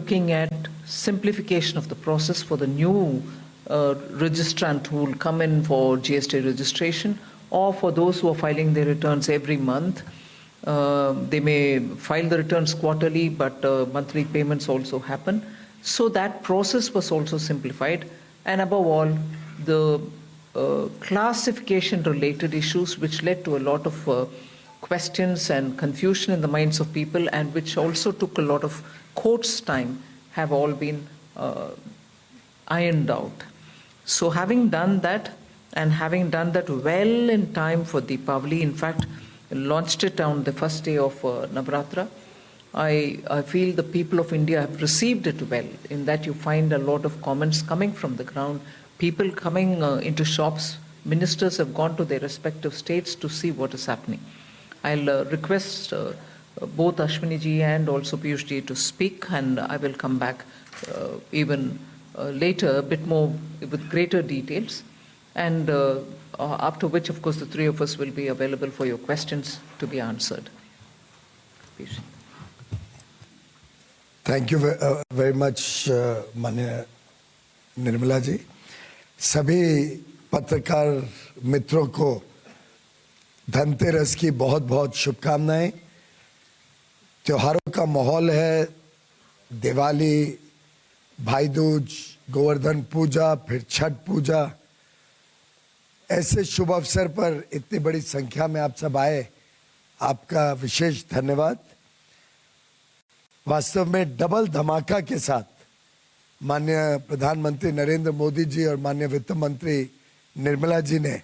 looking at simplification of the process for the new registrant who will come in for GST registration, or for those who are filing their returns every month. They may file the returns quarterly, but monthly payments also happen. So that process was also simplified. And above all, the classification related issues, which led to a lot of questions and confusion in the minds of people, and which also took a lot of court's time, have all been ironed out. So having done that, and having done that well in time for Deepavali, in fact, launched it on the first day of Navratra, I feel the people of India have received it well, in that you find a lot of comments coming from the ground, people coming into shops. Ministers have gone to their respective states to see what is happening. I'll request both Ashwini ji and also Piyush ji to speak, and I will come back even later, a bit more with greater details, and after which, of course, the three of us will be available for your questions to be answered. Piyush. Thank you very much, माननीय निर्मला जी. सभी पत्रकार मित्रों को धनतेरस की बहुत बहुत शुभकामनाएं. त्योहारों का माहौल है. दिवाली, भाई दूज, गोवर्धन पूजा, फिर छठ पूजा. ऐसे शुभ अवसर पर इतनी बड़ी संख्या में आप सब आए, आपका विशेष धन्यवाद. वास्तव में डबल धमाका के साथ माननीय प्रधानमंत्री नरेंद्र मोदी जी और माननीय वित्त मंत्री निर्मला जी ने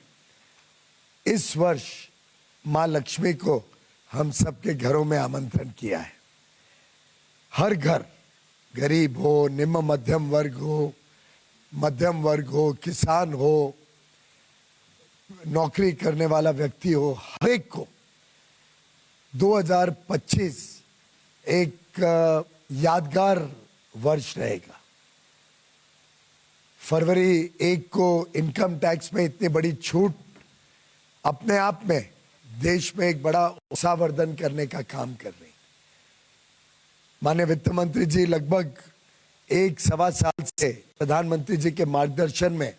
इस वर्ष मां लक्ष्मी को हम सबके घरों में आमंत्रण किया है. हर घर, गरीब हो, निम्न मध्यम वर्ग हो, किसान हो, नौकरी करने वाला व्यक्ति हो, हर एक को 2025 एक यादगार वर्ष रहेगा. फरवरी 1 को इनकम टैक्स में इतनी बड़ी छूट अपने आप में देश में एक बड़ा उत्साहवर्धन करने का काम कर रही. माननीय वित्त मंत्री जी लगभग 1-1.25 साल से प्रधानमंत्री जी के मार्गदर्शन में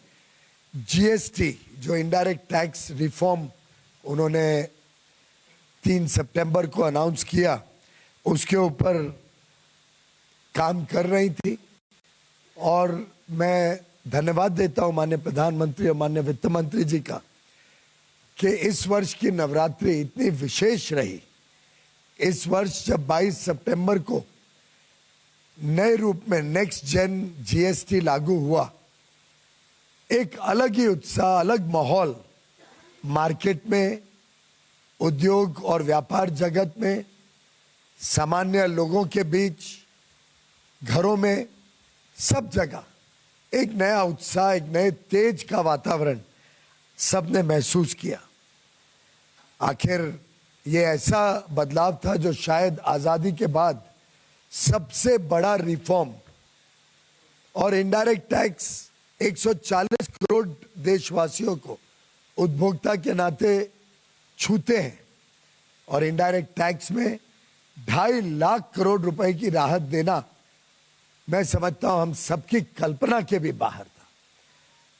जीएसटी, जो इनडायरेक्ट टैक्स रिफॉर्म उन्होंने 3 सितंबर को अनाउंस किया, उसके ऊपर काम कर रही थी. और मैं धन्यवाद देता हूं माननीय प्रधानमंत्री और माननीय वित्त मंत्री जी का कि इस वर्ष की नवरात्रि इतनी विशेष रही. इस वर्ष जब 22 सितंबर को नए रूप में नेक्स्ट जेन जीएसटी लागू हुआ, एक अलग ही उत्साह, अलग माहौल मार्केट में, उद्योग और व्यापार जगत में, सामान्य लोगों के बीच, घरों में, सब जगह एक नया उत्साह, एक नए तेज का वातावरण सबने महसूस किया. आखिर ये ऐसा बदलाव था जो शायद आजादी के बाद सबसे बड़ा रिफॉर्म. और इनडायरेक्ट टैक्स 140 करोड़ देशवासियों को उपभोक्ता के नाते छूते हैं, और इनडायरेक्ट टैक्स में 2.5 लाख करोड़ रुपए की राहत देना, मैं समझता हूं हम सबकी कल्पना के भी बाहर था.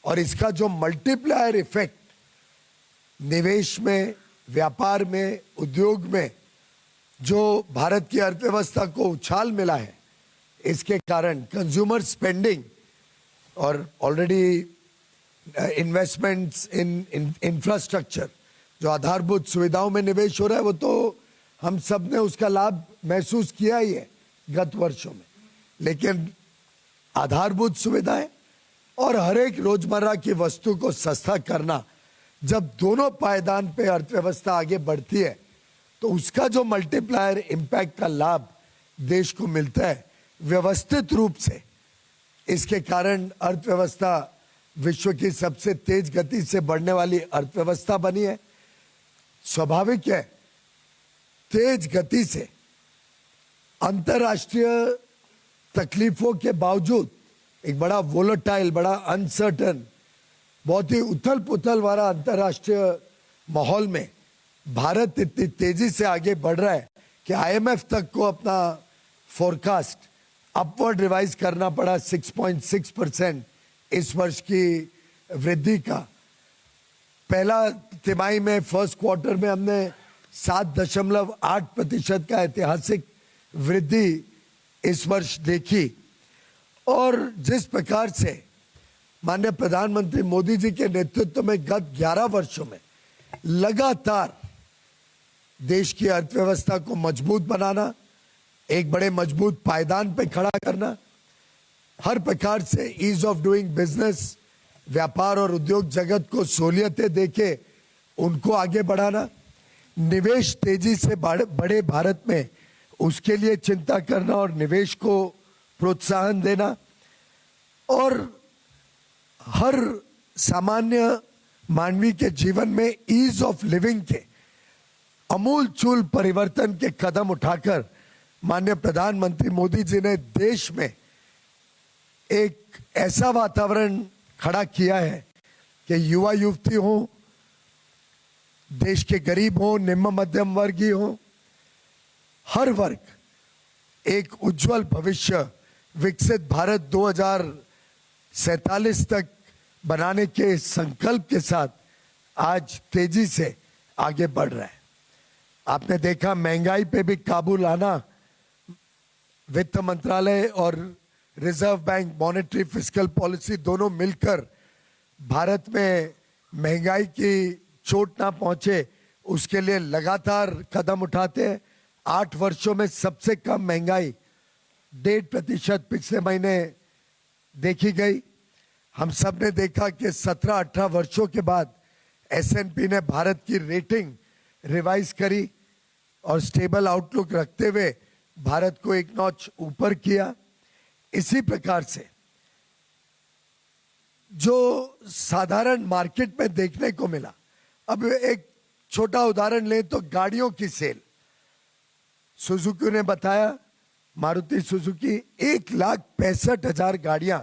और इसका जो मल्टीप्लायर इफेक्ट निवेश में, व्यापार में, उद्योग में जो भारत की अर्थव्यवस्था को उछाल मिला है, इसके कारण कंज्यूमर स्पेंडिंग और ऑलरेडी इन्वेस्टमेंट्स इन इंफ्रास्ट्रक्चर, जो आधारभूत सुविधाओं में निवेश हो रहा है, वो तो हम सब ने उसका लाभ महसूस किया ही है गत वर्षों में. लेकिन आधारभूत सुविधाएं और हर एक रोजमर्रा की वस्तु को सस्ता करना, जब दोनों पायदान पे अर्थव्यवस्था आगे बढ़ती है, तो उसका जो मल्टीप्लायर इम्पैक्ट का लाभ देश को मिलता है व्यवस्थित रूप से. इसके कारण अर्थव्यवस्था विश्व की सबसे तेज गति से बढ़ने वाली अर्थव्यवस्था बनी है. स्वाभाविक है, तेज गति से अंतर्राष्ट्रीय तकलीफों के बावजूद एक बड़ा वोलेटाइल, बड़ा अनसर्टन, बहुत ही उथल पुथल वाला अंतर्राष्ट्रीय माहौल में भारत इतनी तेजी से आगे बढ़ रहा है कि आईएमएफ तक को अपना फोरकास्ट अपवर्ड रिवाइज करना पड़ा 6.6% इस वर्ष की वृद्धि का। पहला तिमाही में फर्स्ट क्वार्टर में हमने 7.8% का ऐतिहासिक वृद्धि इस वर्ष देखी। और जिस प्रकार से माननीय प्रधानमंत्री मोदी जी के नेतृत्व में गत 11 वर्षों में लगातार देश की अर्थव्यवस्था को मजबूत बनाना, एक बड़े मजबूत पायदान पे खड़ा करना, हर प्रकार से ईज ऑफ डूइंग बिजनेस, व्यापार और उद्योग जगत को सहूलियतें देके उनको आगे बढ़ाना, निवेश तेजी से बड़े भारत में उसके लिए चिंता करना और निवेश को प्रोत्साहन देना, और हर सामान्य मानवी के जीवन में ईज ऑफ लिविंग के अमूल चूल परिवर्तन के कदम उठाकर माननीय प्रधानमंत्री मोदी जी ने देश में एक ऐसा वातावरण खड़ा किया है कि युवा युवती हो, देश के गरीब हो, निम्न मध्यम वर्गीय हो, हर वर्ग एक उज्जवल भविष्य, विकसित भारत 2047 तक बनाने के संकल्प के साथ आज तेजी से आगे बढ़ रहा है। आपने देखा महंगाई पे भी काबू लाना, वित्त मंत्रालय और reserve bank monetary fiscal policy दोनों मिलकर भारत में महंगाई की चोट ना पहुंचे उसके लिए लगातार कदम उठाते हैं। 8 वर्षों में सबसे कम महंगाई 1.5% पिछले महीने देखी गई। हम सब ने देखा कि 17-18 वर्षों के बाद S&P ने भारत की रेटिंग रिवाइज करी और स्टेबल आउटलुक रखते हुए भारत को एक नॉच ऊपर किया। इसी प्रकार से जो साधारण मार्केट में देखने को मिला, अब एक छोटा उदाहरण लें तो गाड़ियों की सेल, सुजुकी ने बताया, मारुति सुजुकी 1,65,000 गाड़ियां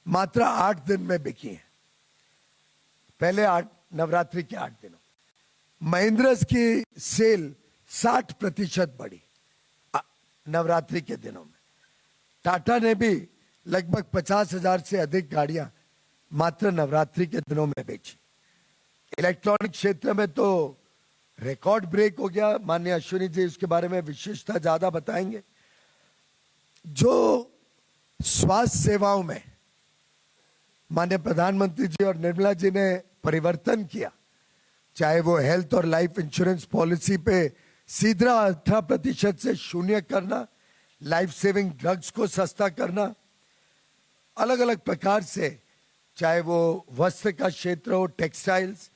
मात्र 8 दिन में बिकी हैं, पहले नवरात्रि के 8 दिनों। महिंद्रा की सेल 60% बढ़ी नवरात्रि के दिनों में। टाटा ने भी लगभग 50,000 से अधिक गाड़ियां मात्र नवरात्रि के दिनों में बेची। इलेक्ट्रॉनिक क्षेत्र में तो रिकॉर्ड ब्रेक हो गया। माननीय अश्विनी जी उसके बारे में विशेषता ज्यादा बताएंगे। जो स्वास्थ्य सेवाओं में माननीय प्रधानमंत्री जी और निर्मला जी ने परिवर्तन किया, चाहे वो हेल्थ और लाइफ इंश्योरेंस पॉलिसी पे सीधा 18% से शून्य करना, लाइफ सेविंग ड्रग्स को सस्ता करना, अलग अलग प्रकार से चाहे वो वस्त्र का क्षेत्र हो, टेक्सटाइल्स,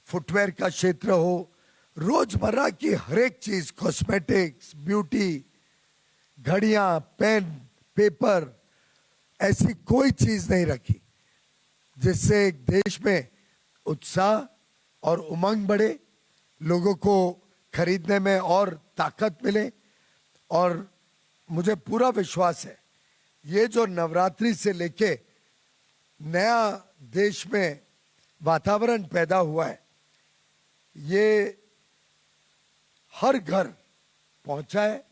फुटवेयर का क्षेत्र हो, रोजमर्रा की हर एक चीज, कॉस्मेटिक्स, ब्यूटी, घड़ियां, पेन, पेपर, ऐसी कोई चीज नहीं रखी जिससे एक देश में उत्साह और उमंग बढ़े, लोगों को खरीदने में और ताकत मिले। और मुझे पूरा विश्वास है ये जो नवरात्रि से लेके नया देश में वातावरण पैदा हुआ है, ये हर घर पहुंचा है,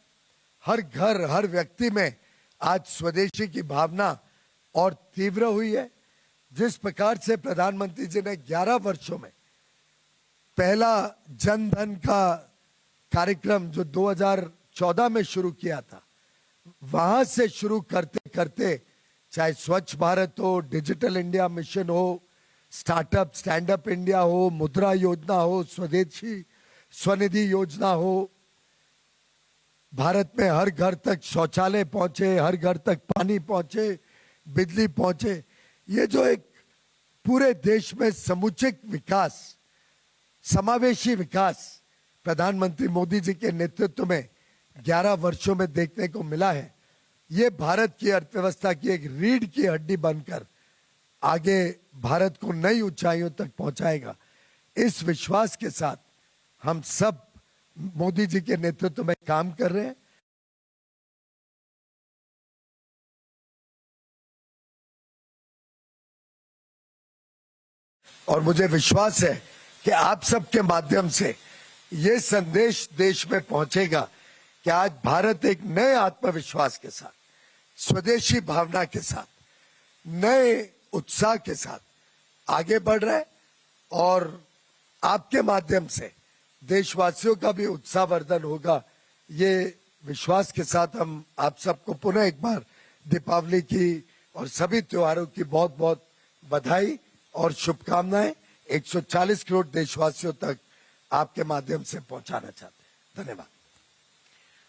हर घर, हर व्यक्ति में आज स्वदेशी की भावना और तीव्र हुई है। जिस प्रकार से प्रधानमंत्री जी ने 11 वर्षों में पहला जन धन का कार्यक्रम जो 2014 में शुरू किया था, वहां से शुरू करते करते चाहे स्वच्छ भारत हो, डिजिटल इंडिया मिशन हो, स्टार्टअप स्टैंड अप इंडिया हो, मुद्रा योजना हो, स्वदेशी स्वनिधि योजना हो, भारत में हर घर तक शौचालय पहुंचे, हर घर तक पानी पहुंचे, बिजली पहुंचे, ये जो एक पूरे देश में समुचित विकास, समावेशी विकास प्रधानमंत्री मोदी जी के नेतृत्व में 11 वर्षों में देखने को मिला है, ये भारत की अर्थव्यवस्था की एक रीढ़ की हड्डी बनकर आगे भारत को नई ऊंचाइयों तक पहुंचाएगा। इस विश्वास के साथ हम सब मोदी जी के नेतृत्व में काम कर रहे हैं। और मुझे विश्वास है कि आप सबके माध्यम से ये संदेश देश में पहुंचेगा कि आज भारत एक नए आत्मविश्वास के साथ स्वदेशी भावना के साथ, नए उत्साह के साथ आगे बढ़ रहे हैं और आपके माध्यम से देशवासियों का भी उत्साहवर्धन होगा, ये विश्वास के साथ हम आप सबको पुनः एक बार दीपावली की और सभी त्योहारों की बहुत बहुत बधाई और शुभकामनाएं 140 करोड़ देशवासियों तक आपके माध्यम से पहुंचाना चाहते हैं। धन्यवाद।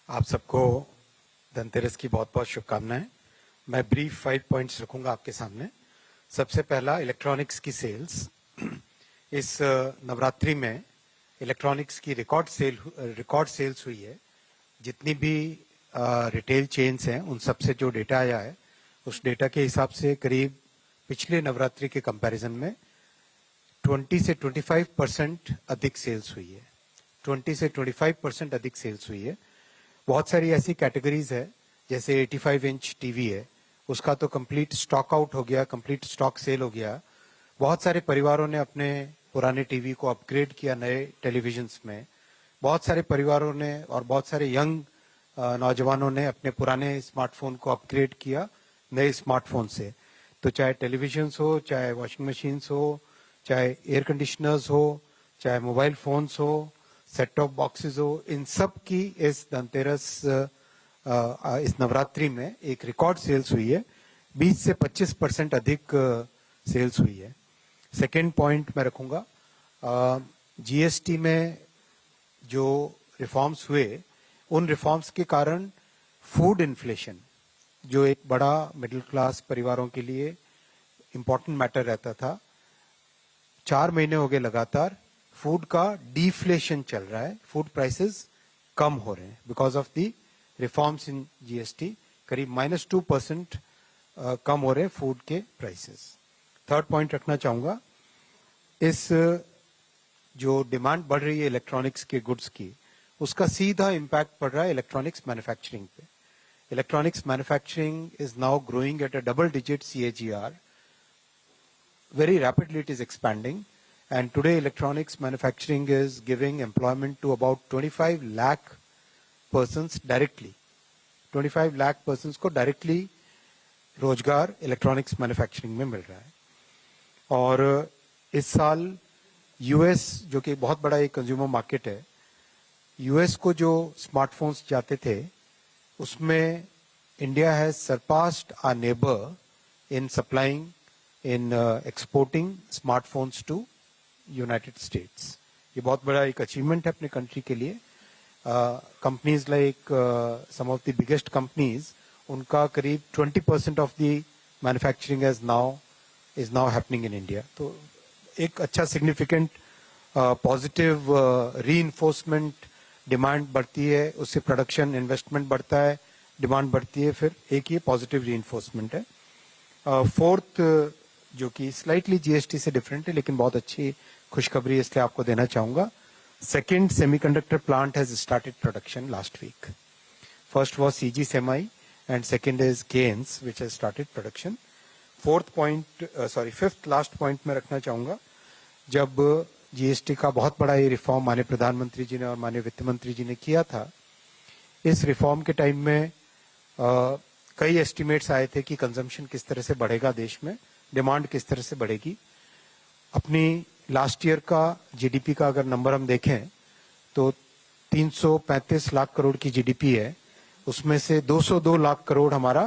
आप सबको धनतेरस की बहुत बहुत शुभकामनाएं। मैं ब्रीफ 5 पॉइंट्स रखूंगा आपके सामने। सबसे पहला, इलेक्ट्रॉनिक्स की सेल्स। इस नवरात्रि में इलेक्ट्रॉनिक्स की रिकॉर्ड सेल्स हुई है। जितनी भी रिटेल चेन्स हैं उन सबसे जो डेटा आया है उस डेटा के हिसाब से करीब पिछले नवरात्रि के कंपैरिजन में 20 से 25% अधिक सेल्स हुई है। 20 से 25% अधिक सेल्स हुई है। बहुत सारी ऐसी कैटेगरीज है, जैसे 85 इंच टीवी है, उसका तो कंप्लीट स्टॉक आउट हो गया, कंप्लीट स्टॉक सेल हो गया। बहुत सारे परिवारों ने अपने पुराने टीवी को अपग्रेड किया नए टेलीविजन्स में। बहुत सारे परिवारों ने और बहुत सारे यंग नौजवानों ने अपने पुराने स्मार्टफोन को अपग्रेड किया नए स्मार्टफोन से। तो चाहे टेलीविजन्स हो, चाहे वॉशिंग मशीन्स हो, चाहे एयर कंडीशनर्स हो, चाहे मोबाइल फोन्स हो, सेट टॉप बॉक्सेस हो, इन सब की इस धनतेरस इस नवरात्रि में एक रिकॉर्ड सेल्स हुई है। 20 से 25% अधिक सेल्स हुई है। सेकेंड पॉइंट मैं रखूंगा, जीएसटी में जो रिफॉर्म्स हुए उन रिफॉर्म्स के कारण फूड इन्फ्लेशन, जो एक बड़ा मिडिल क्लास परिवारों के लिए इंपॉर्टेंट मैटर रहता था, 4 महीने हो गए लगातार फूड का डिफ्लेशन चल रहा है। फूड प्राइसेस कम हो रहे हैं because of the reforms in GST. करीब -2% कम हो रहे हैं फूड के प्राइसेस। थर्ड पॉइंट रखना चाहूंगा, इस जो डिमांड बढ़ रही है इलेक्ट्रॉनिक्स के गुड्स की, उसका सीधा इम्पैक्ट पड़ रहा है इलेक्ट्रॉनिक्स मैन्युफैक्चरिंग पे। Electronics manufacturing is now growing at a double digit CAGR. Very rapidly it is expanding, and today electronics manufacturing is giving employment to about 25 lakh persons directly. 25 lakh persons को directly रोजगार electronics manufacturing में मिल रहा है। और इस साल US, जो कि बहुत बड़ा एक कंज्यूमर मार्केट है, यूएस को जो स्मार्टफोन्स जाते थे उसमें India has surpassed our neighbour in supplying in exporting smartphones to United States. ये बहुत बड़ा एक अचीवमेंट है अपने कंट्री के लिए। Companies like some of the biggest companies, उनका करीब 20% of the manufacturing is now happening in India. तो एक अच्छा सिग्निफिकेंट पॉजिटिव रीइंफोर्समेंट, डिमांड बढ़ती है उससे प्रोडक्शन इन्वेस्टमेंट बढ़ता है, डिमांड बढ़ती है, फिर एक ये पॉजिटिव रीइंफोर्समेंट है। फोर्थ, जो कि स्लाइटली जीएसटी से डिफरेंट है लेकिन बहुत अच्छी खुशखबरी इसलिए आपको देना चाहूंगा। Second semiconductor plant has started production last week. First was CG Semi and second is Kaynes which has started production. Fifth last point में रखना चाहूंगा, जब जीएसटी का बहुत बड़ा ये रिफॉर्म माननीय प्रधानमंत्री जी ने और माननीय वित्त मंत्री जी ने किया था, इस रिफॉर्म के टाइम में कई एस्टिमेट्स आए थे कि कंजम्पशन किस तरह से बढ़ेगा देश में, डिमांड किस तरह से बढ़ेगी। अपनी लास्ट ईयर का जीडीपी का अगर नंबर हम देखें तो 335 लाख करोड़ की जीडीपी है, उसमें से 202 लाख करोड़ हमारा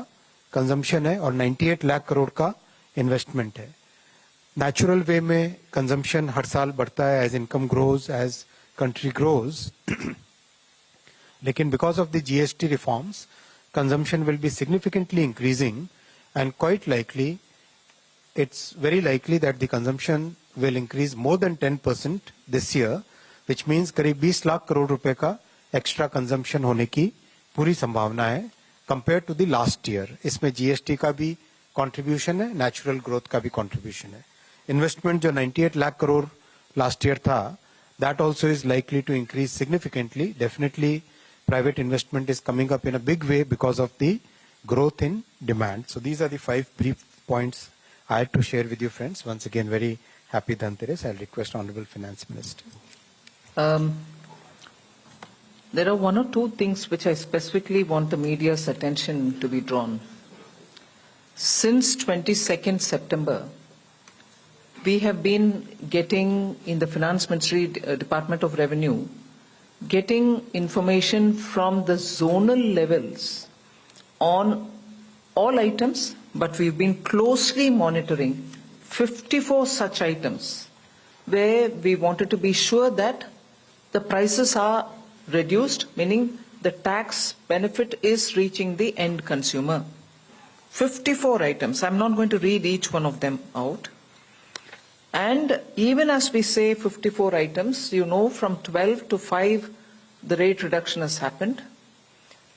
कंजम्पशन है और 98 लाख करोड़ का इन्वेस्टमेंट है। नेचुरल वे में कंजम्पशन हर साल बढ़ता है as income grows, as country grows, लेकिन because of the GST reforms consumption will be significantly increasing, and quite likely, it's very likely that the consumption will increase more than 10% this year, which means करीब 20 लाख करोड़ रुपए का extra consumption होने की पूरी संभावना है compare to the last year. इसमें GST का भी कंट्रीब्यूशन है, नेचुरल ग्रोथ का भी कंट्रीब्यूशन है। इन्वेस्टमेंट जो 98 लाख करोड़ लास्ट ईयर था, that also is likely to increase significantly. Definitely private investment is coming up in a big way because of the growth in demand. So these are the 5 brief points I had to share with you, friends. Once again, very happy Dhanteras. I'll request Honorable Finance Minister. There are one or two things which I specifically want the media's attention to be drawn. since 22nd September, we have been getting in the Finance Ministry Department of Revenue, getting information from the zonal levels on all items, but we've been closely monitoring 54 such items where we wanted to be sure that the prices are reduced, meaning the tax benefit is reaching the end consumer. 54 items. I'm not going to read each one of them out. And even as we say 54 items, you know, from 12 to 5, the rate reduction has happened.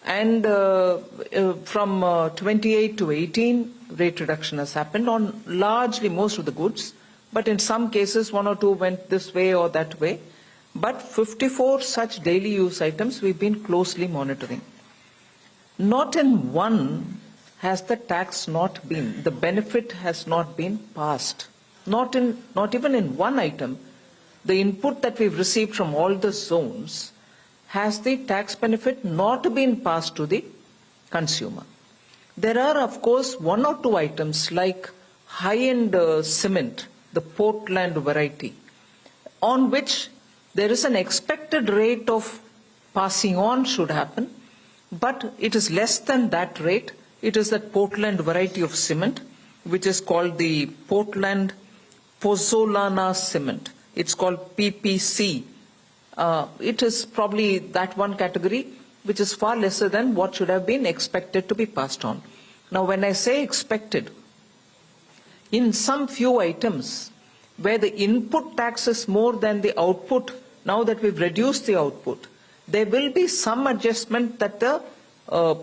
And from 28 to 18, rate reduction has happened on largely most of the goods. But in some cases, 1 or 2 went this way or that way. But 54 such daily use items we've been closely monitoring. Not in one has the tax not been, the benefit has not been passed. Not even in one item, the input that we've received from all the zones has the tax benefit not been passed to the consumer. There are, of course, 1 or 2 items like high-end cement, the Portland variety, on which there is an expected rate of passing on should happen, but it is less than that rate. It is that Portland variety of cement, which is called the Portland Pozzolana cement. It's called PPC. It is probably that one category which is far lesser than what should have been expected to be passed on. Now, when I say expected, in some few items where the input tax is more than the output, now that we've reduced the output, there will be some adjustment that the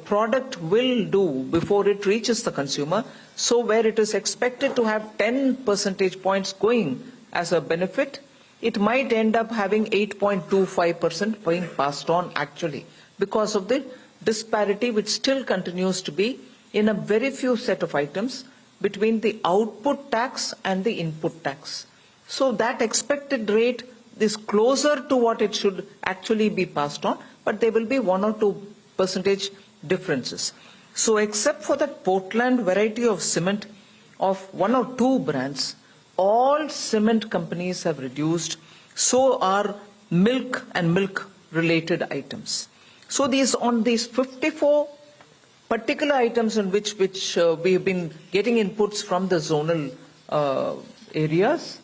product will do before it reaches the consumer. So where it is expected to have 10 percentage points going as a benefit, it might end up having 8.25% being passed on actually, because of the disparity which still continues to be in a very few set of items between the output tax and the input tax. So that expected rate is closer to what it should actually be passed on, but there will be 1 or 2 percentage differences. So except for that Portland variety of cement of 1 or 2 brands, all cement companies have reduced, so are milk and milk related items. So these 54 particular items on which we have been getting inputs from the zonal areas,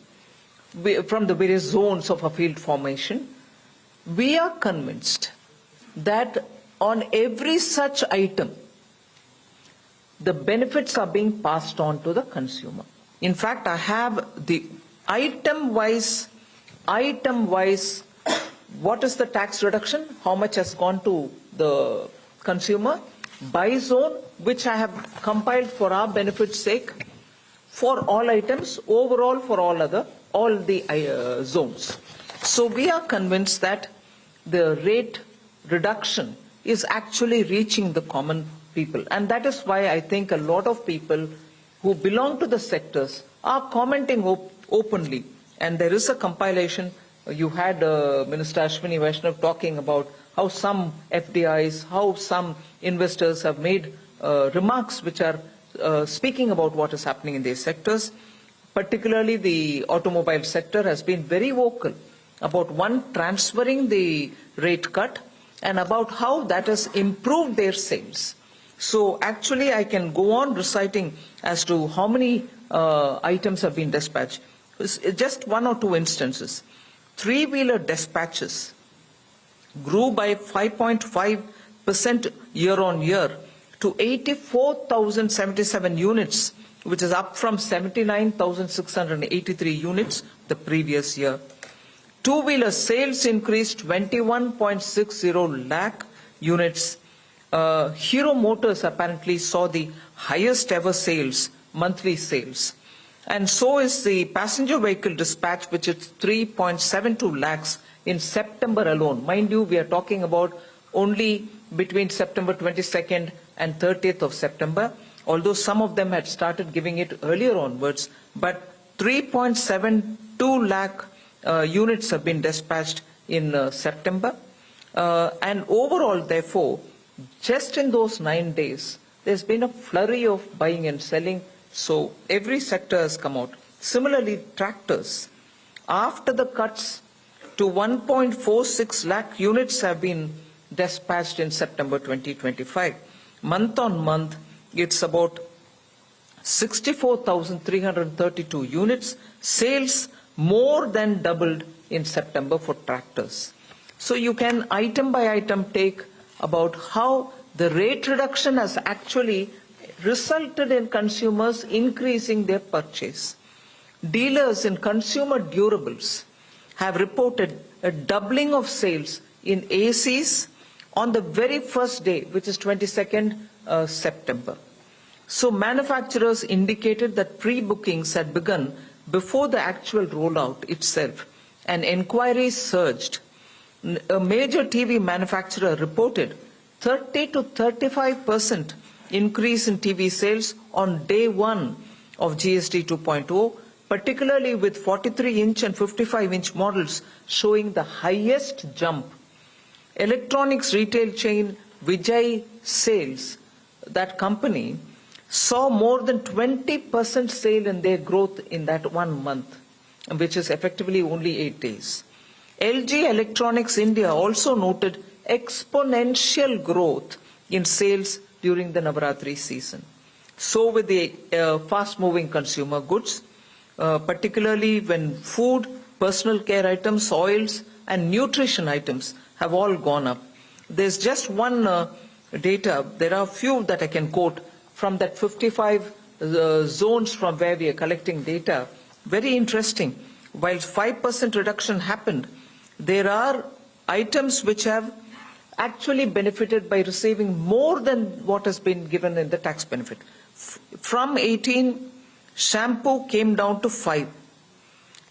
from the various zones of a field formation, we are convinced that on every such item, the benefits are being passed on to the consumer. In fact, I have the item-wise, what is the tax reduction, how much has gone to the consumer, by zone, which I have compiled for our benefit's sake, for all items, overall for all the zones. So we are convinced that the rate reduction is actually reaching the common people. And that is why I think a lot of people who belong to the sectors are commenting openly. And there is a compilation. You had Minister Ashwini Vaishnaw talking about how some FDIs, how some investors have made remarks which are speaking about what is happening in these sectors. Particularly the automobile sector has been very vocal about transferring the rate cut and about how that has improved their sales. So actually I can go on reciting as to how many items have been dispatched. Just 1 or 2 instances. 3-wheeler dispatches grew by 5.5% year on year to 84,077 units, which is up from 79,683 units the previous year. 2-wheeler sales increased 21.60 lakh units. Hero Motors apparently saw the highest ever sales, monthly sales. And so is the passenger vehicle dispatch, which is 3.72 lakhs in September alone. Mind you, we are talking about only between September 22nd and 30th of September, although some of them had started giving it earlier onwards, but 3.72 lakh units have been dispatched in September. And overall, therefore, just in those 9 days, there's been a flurry of buying and selling, so every sector has come out. Similarly, tractors. After the cuts to 1.46 lakh units have been dispatched in September 2025. Month on month, it's about 64,332 units. Sales more than doubled in September for tractors. So you can item by item take about how the rate reduction has actually resulted in consumers increasing their purchase. Dealers in consumer durables have reported a doubling of sales in ACs on the very first day, which is 22nd September. So manufacturers indicated that pre-bookings had begun before the actual rollout itself, and inquiries surged. A major TV manufacturer reported 30 to 35% increase in TV sales on day one of GST 2.0, particularly with 43-inch and 55-inch models showing the highest jump. Electronics retail chain Vijay Sales, that company, saw more than 20% sale in their growth in that 1 month, which is effectively only 8 days. LG Electronics India also noted exponential growth in sales during the Navaratri season. So with the fast-moving consumer goods, particularly when food, personal care items, oils, and nutrition items have all gone up. There's just one data, there are a few that I can quote from that 55 zones from where we are collecting data. Very interesting. While 5% reduction happened, there are items which have actually benefited by receiving more than what has been given in the tax benefit. From 18, shampoo came down to 5.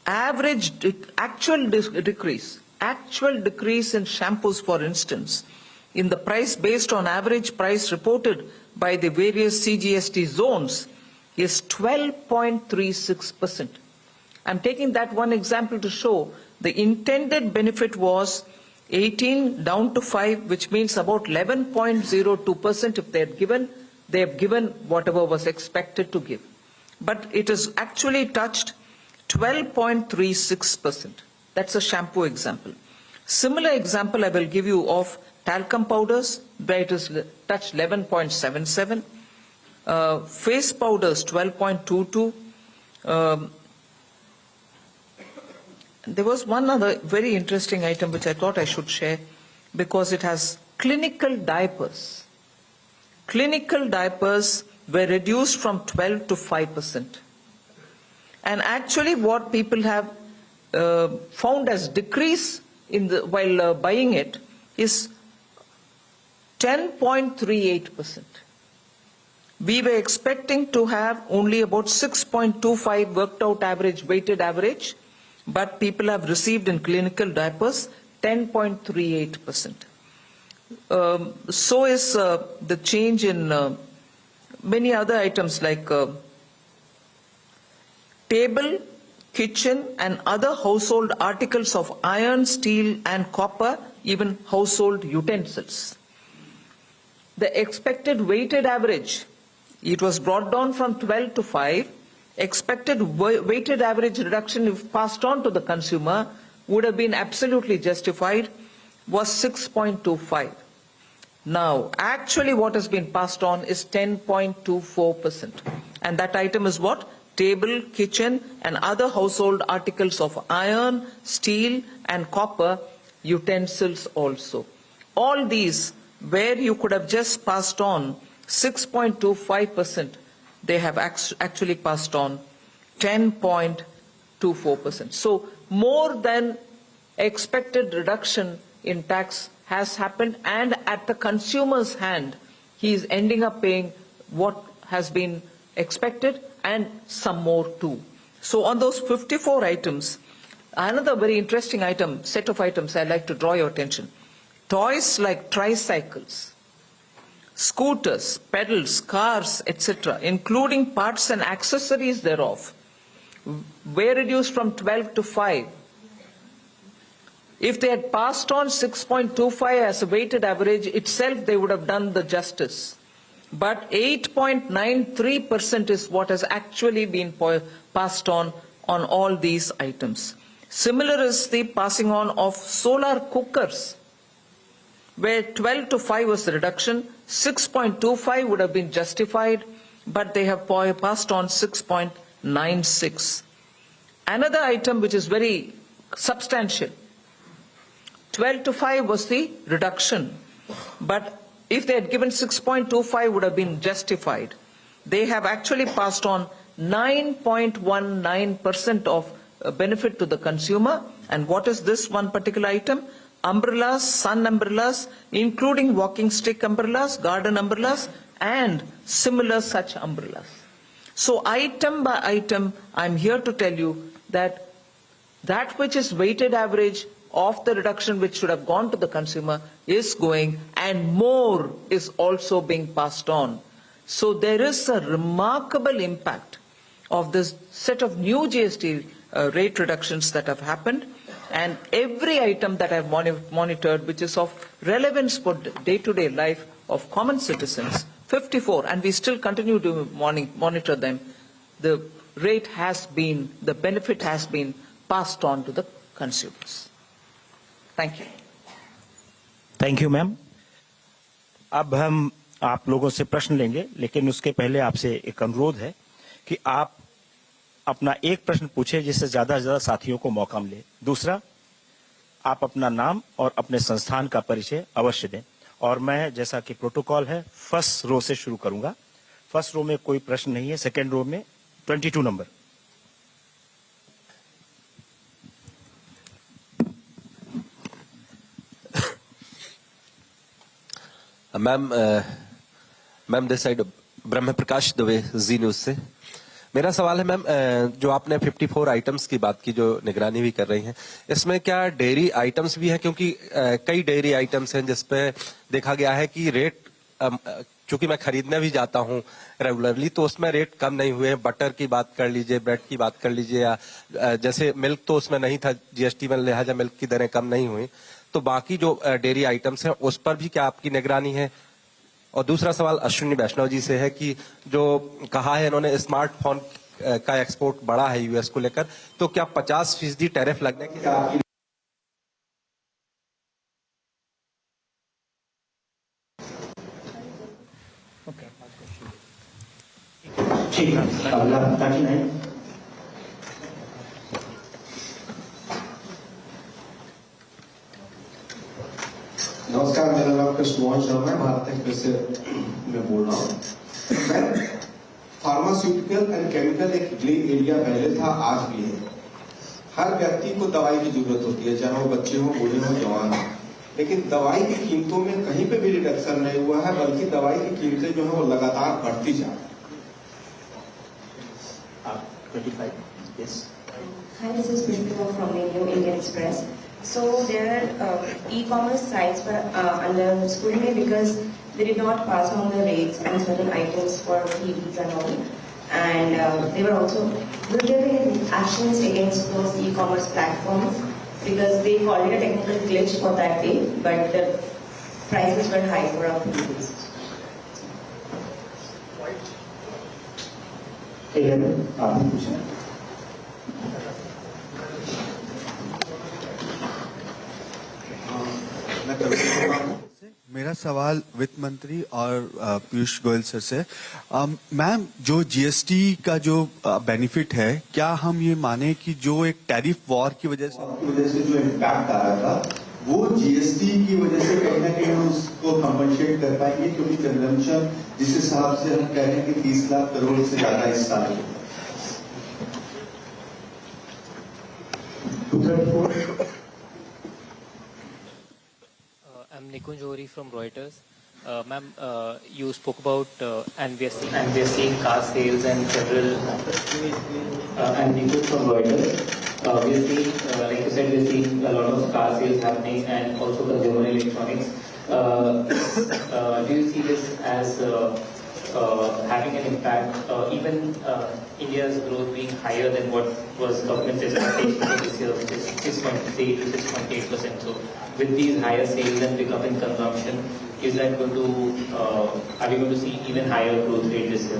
Actual decrease in shampoos, for instance, in the price based on average price reported by the various CGST zones is 12.36%. I'm taking that one example to show the intended benefit was 18 down to 5, which means about 11.02% if they have given whatever was expected to give. But it has actually touched 12.36%. That's a shampoo example. Similar example I will give you of talcum powders, where it has touched 11.77. Face powders, 12.22. There was one other very interesting item which I thought I should share because it has clinical diapers. Clinical diapers were reduced from 12 to 5%. And actually what people have found as decrease in while buying it is 10.38%. We were expecting to have only about 6.25 worked out average, weighted average, but people have received in clinical diapers 10.38%. So is the change in many other items like table, kitchen and other household articles of iron, steel and copper, even household utensils. The expected weighted average, it was brought down from 12 to 5. Expected weighted average reduction, if passed on to the consumer, would have been absolutely justified, was 6.25. Now, actually what has been passed on is 10.24%. And that item is what? Table, kitchen and other household articles of iron, steel and copper, utensils also. All these, where you could have just passed on 6.25%, they have actually passed on 10.24%. So more than expected reduction in tax has happened, and at the consumer's hand, he is ending up paying what has been expected and some more too. So on those 54 items, another very interesting item, set of items I'd like to draw your attention. Toys like tricycles, scooters, pedals, cars, etc., including parts and accessories thereof, were reduced from 12 to 5. If they had passed on 6.25 as a weighted average itself, they would have done the justice. but 8.93% is what has actually been passed on all these items. Similar is the passing on of solar cookers, where 12 to 5 was the reduction, 6.25 would have been justified, but they have passed on 6.96. Another item which is very substantial, 12 to 5 was the reduction, but if they had given 6.25 would have been justified. They have actually passed on 9.19% of benefit to the consumer. And what is this one particular item? Umbrellas, sun umbrellas, including walking stick umbrellas, garden umbrellas, and similar such umbrellas. So item by item, I'm here to tell you that which is weighted average of the reduction which should have gone to the consumer is going, and more is also being passed on. So there is a remarkable impact of this set of new GST rate reductions that have happened, and every item that I've monitored which is of relevance for day-to-day life of common citizens, 54, and we still continue to monitor them, the rate has been, the benefit has been passed on to the consumers. Thank you. Thank you ma'am. अब हम आप लोगों से प्रश्न लेंगे, लेकिन उसके पहले आपसे एक अनुरोध है कि आप अपना एक प्रश्न पूछे जिससे ज्यादा से ज्यादा साथियों को मौका मिले. दूसरा, आप अपना नाम और अपने संस्थान का परिचय अवश्य दें. और मैं, जैसा कि प्रोटोकॉल है, फर्स्ट रो से शुरू करूंगा. फर्स्ट रो में कोई प्रश्न नहीं है. सेकेंड रो में 22 number. Ma'am this side Brahma Prakash Dubey, ji news से. मेरा सवाल है मैम, जो आपने 54 आइटम्स की बात की जो निगरानी भी कर रही हैं, इसमें क्या डेयरी आइटम्स भी हैं? क्योंकि कई डेयरी आइटम्स हैं जिसपे देखा गया है कि रेट, चूंकि मैं खरीदने भी जाता हूं रेगुलरली, तो उसमें रेट कम नहीं हुए. बटर की बात कर लीजिए, ब्रेड की बात कर लीजिए, या जैसे मिल्क तो उसमें नहीं था जीएसटी में, लिहाजा मिल्क की दरें कम नहीं हुई. तो बाकी जो डेयरी आइटम्स हैं उस पर भी क्या आपकी निगरानी है? और दूसरा सवाल अश्विनी वैष्णव जी से है कि जो कहा है इन्होंने स्मार्टफोन का एक्सपोर्ट बढ़ा है यूएस को लेकर, तो क्या 50% टैरिफ लगने की आपकी नमस्कार, मेरा नाम कृष्ण शर्मा है, भारत एक्सप्रेस से मैं बोल रहा हूँ. फार्मास्यूटिकल एंड केमिकल एक ग्रे एरिया पहले था, आज भी है. हर व्यक्ति को दवाई की जरूरत होती है, चाहे वो बच्चे हो, बूढ़े हो, जवान हो, लेकिन दवाई की कीमतों में कहीं पे भी रिडक्शन नहीं हुआ है, बल्कि दवाई की कीमतें जो है वो लगातार बढ़ती जा रही है. Hi, this is Pushpita from New Indian Express. So there are e-commerce sites were under scrutiny because they did not pass on the rates on certain items for TVs and all. And they were also, will there be actions against those e-commerce platforms because they called it a technical glitch for that day, but the prices were high for our TVs. मेरा सवाल वित्त मंत्री और Piyush Goyal sir से. Ma'am, जो GST का जो benefit है, क्या हम ये माने कि जो एक टैरिफ वॉर की वजह से जो इम्पैक्ट आ रहा था, वो जीएसटी की वजह से कहीं ना कहीं हम उसको कंपनसेट कर पाएंगे? क्योंकि कंजम्पशन जिस हिसाब से हम कह रहे हैं कि 30 लाख करोड़ से ज्यादा इस साल है. I'm Nikunj Ohri from Reuters. Ma'am, you spoke about and we are seeing car sales and several. I'm Nikunj from Reuters. We are seeing, like you said, we are seeing a lot of car sales happening and also consumer electronics. Do you see this as having an impact, even India's growth being higher than what was government's expectation for this year, which is 6.3 to 6.8%. So with these higher sales and pickup in consumption, is that going to, are we going to see even higher growth rate this year?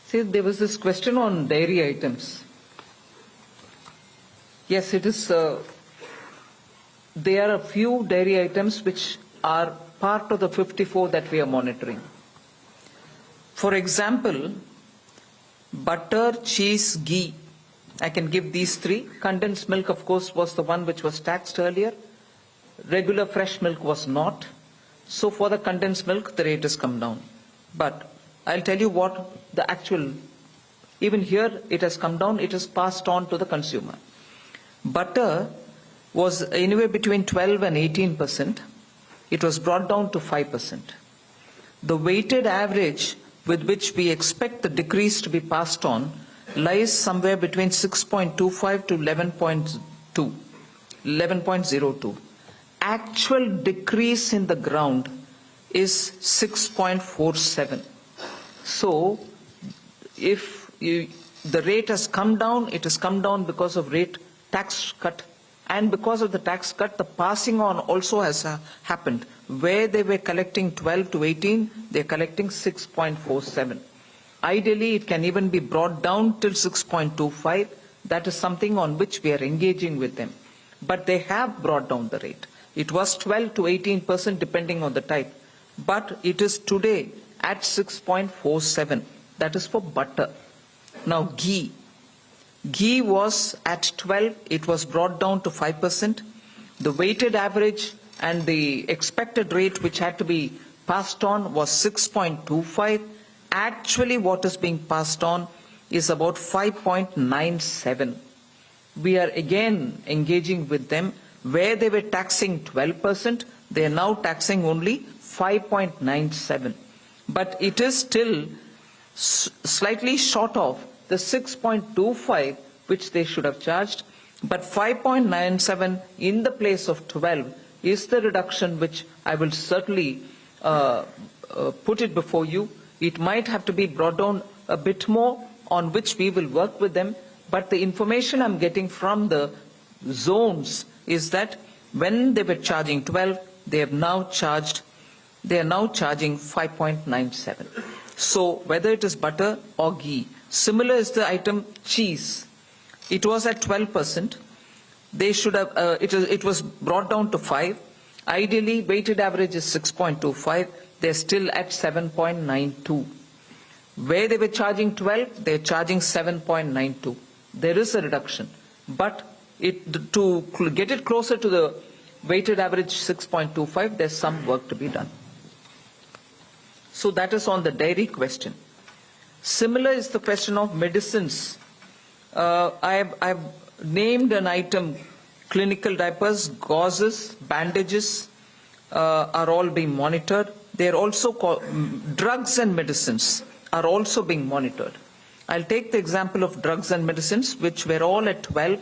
See, there was this question on dairy items. Yes, it is. There are a few dairy items which are part of the 54 that we are monitoring. For example, butter, cheese, ghee. I can give these three. Condensed milk, of course, was the one which was taxed earlier. Regular fresh milk was not. So for the condensed milk, the rate has come down. But I'll tell you what the actual, even here it has come down, it is passed on to the consumer. Butter was anywhere between 12 and 18%. It was brought down to 5%. The weighted average with which we expect the decrease to be passed on lies somewhere between 6.25 to 11.02. Actual decrease in the ground is 6.47. So, if the rate has come down, it has come down because of rate tax cut, and because of the tax cut, the passing on also has happened. Where they were collecting 12 to 18, they are collecting 6.47. Ideally, it can even be brought down till 6.25. That is something on which we are engaging with them. But they have brought down the rate. It was 12 to 18% depending on the type. But it is today at 6.47. That is for butter. Now ghee. Ghee was at 12. It was brought down to 5%. The weighted average and the expected rate which had to be passed on was 6.25. Actually, what is being passed on is about 5.97. We are again engaging with them. Where they were taxing 12%, they are now taxing only 5.97. But it is still slightly short of the 6.25 which they should have charged. But 5.97 in the place of 12 is the reduction which I will certainly put it before you. It might have to be brought down a bit more, on which we will work with them. But the information I'm getting from the zones is that when they were charging 12, they are now charging 5.97. So whether it is butter or ghee, similar is the item cheese. It was at 12%. They should have. It was brought down to 5. Ideally, weighted average is 6.25. They're still at 7.92. Where they were charging 12, they're charging 7.92. There is a reduction, but to get it closer to the weighted average 6.25, there's some work to be done. So that is on the dairy question. Similar is the question of medicines. I've named an item: clinical diapers, gauzes, bandages are all being monitored. They are also drugs and medicines are also being monitored. I'll take the example of drugs and medicines, which were all at 12.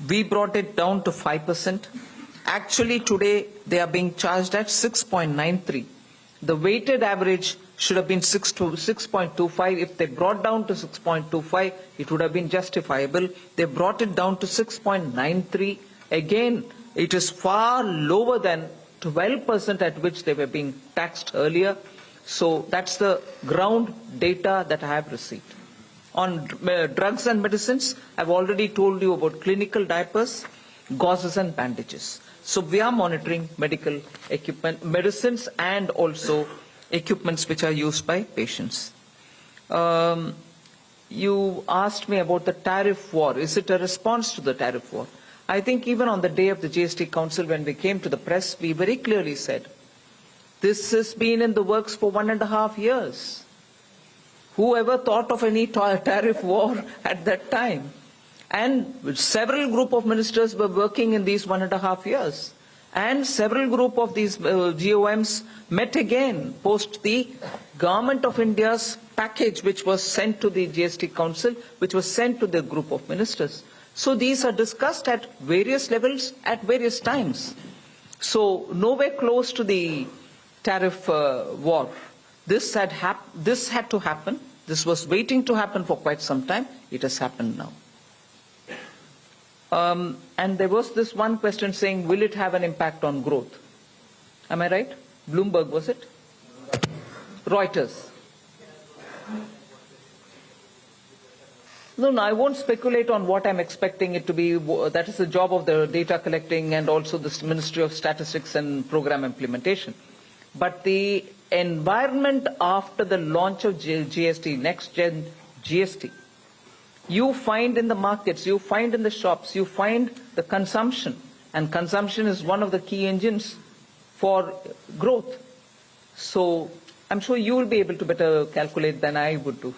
We brought it down to 5%. Actually, today they are being charged at 6.93. The weighted average should have been 6.25. If they brought down to 6.25, it would have been justifiable. They brought it down to 6.93. Again, it is far lower than 12% at which they were being taxed earlier. So that's the ground data that I have received. On drugs and medicines, I've already told you about clinical diapers, gauzes and bandages. So we are monitoring medical equipment, medicines, and also equipments which are used by patients. You asked me about the tariff war. Is it a response to the tariff war? I think even on the day of the GST Council, when we came to the press, we very clearly said, this has been in the works for 1.5 years. Whoever thought of any tariff war at that time? And several group of ministers were working in these 1.5 years. And several group of these GOMs met again post the Government of India's package, which was sent to the GST Council, which was sent to the group of ministers. So these are discussed at various levels at various times. So nowhere close to the tariff war. This had to happen. This was waiting to happen for quite some time. It has happened now. And there was this one question saying, will it have an impact on growth? Am I right? Bloomberg, was it? Reuters. No, I won't speculate on what I'm expecting it to be. That is the job of the data collecting and also the Ministry of Statistics and Program Implementation. But the environment after the launch of GST, next gen GST, you find in the markets, you find in the shops, you find the consumption. And consumption is one of the key engines for growth. So I'm sure you will be able to better calculate than I would do.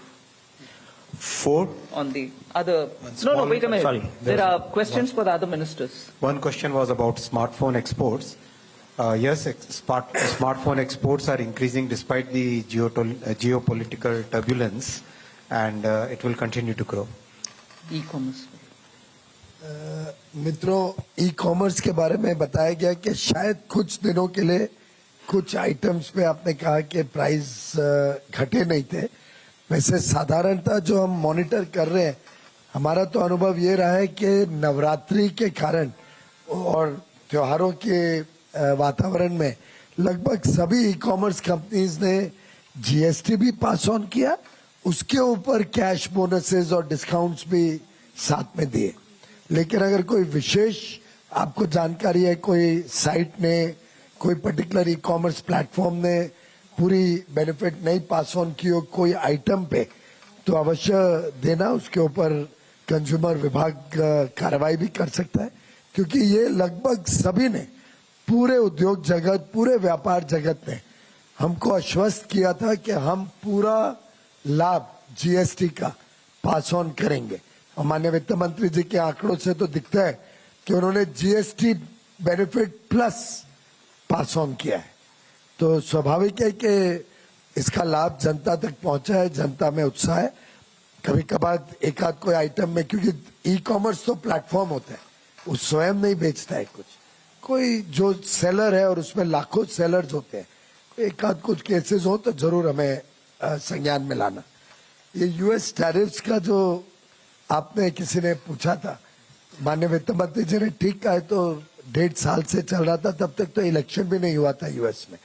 On the other... No, wait a minute. Sorry. There are questions for the other ministers. One question was about smartphone exports. Yes, smartphone exports are increasing despite the geopolitical turbulence, and it will continue to grow. E-commerce. मित्रों, e-commerce के बारे में बताया गया कि शायद कुछ दिनों के लिए कुछ आइटम्स पे आपने कहा कि प्राइस घटे नहीं थे. वैसे साधारणतः जो हम मॉनिटर कर रहे हैं, हमारा तो अनुभव ये रहा है कि नवरात्रि के कारण और त्योहारों के वातावरण में लगभग सभी ई कॉमर्स कंपनीज ने जीएसटी भी पास ऑन किया, उसके ऊपर कैश बोनसेस और डिस्काउंट्स भी साथ में दिए. लेकिन अगर कोई विशेष आपको जानकारी है, कोई साइट ने, कोई पर्टिकुलर ई कॉमर्स प्लेटफॉर्म ने पूरी बेनिफिट नहीं पास ऑन की हो कोई आइटम पे, तो अवश्य देना. उसके ऊपर कंज्यूमर विभाग कार्रवाई भी कर सकता है, क्योंकि ये लगभग सभी ने, पूरे उद्योग जगत, पूरे व्यापार जगत ने हमको आश्वस्त किया था कि हम पूरा लाभ जीएसटी का पास ऑन करेंगे. और माननीय वित्त मंत्री जी के आंकड़ों से तो दिखता है कि उन्होंने GST benefit plus pass on किया है. तो स्वाभाविक है कि इसका लाभ जनता तक पहुंचा है, जनता में उत्साह है. कभी कभार एक आध कोई आइटम में, क्योंकि ई कॉमर्स तो प्लेटफॉर्म होता है, वो स्वयं नहीं बेचता है कुछ, कोई जो सेलर है और उसमें लाखों सेलर्स होते हैं, एक आध कुछ केसेस हो तो जरूर हमें संज्ञान में लाना. ये यूएस टैरिफ्स का जो आपने किसी ने पूछा था, माननीय वित्त मंत्री जी ने ठीक कहा है, तो 1.5 साल से चल रहा था, तब तक तो इलेक्शन भी नहीं हुआ था यूएस में.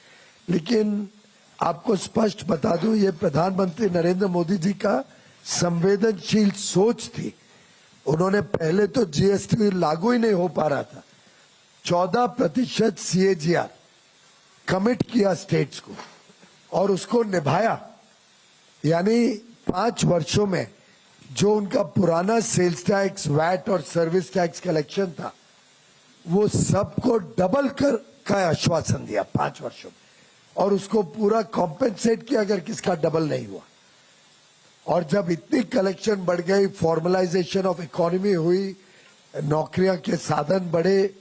लेकिन आपको स्पष्ट बता दूं, ये प्रधानमंत्री नरेंद्र मोदी जी का संवेदनशील सोच थी. उन्होंने पहले तो जीएसटी लागू ही नहीं हो पा रहा था, 14% CAGR कमिट किया स्टेट्स को और उसको निभाया. यानी 5 वर्षों में जो उनका पुराना सेल्स टैक्स, वैट और सर्विस टैक्स कलेक्शन था, वो सबको डबल का आश्वासन दिया 5 वर्षों में, और उसको पूरा कॉम्पेंसेट किया अगर किसका डबल नहीं हुआ. और जब इतनी कलेक्शन बढ़ गई, फॉर्मलाइजेशन ऑफ इकोनॉमी हुई, नौकरियां के साधन बढ़े,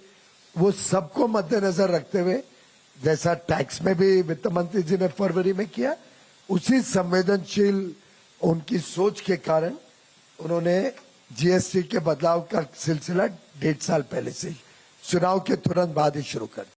वो सबको मद्देनजर रखते हुए, जैसा टैक्स में भी वित्त मंत्री जी ने फरवरी में किया, उसी संवेदनशील उनकी सोच के कारण उन्होंने जीएसटी के बदलाव का सिलसिला 1.5 साल पहले से चुनाव के तुरंत बाद ही शुरू कर दिया.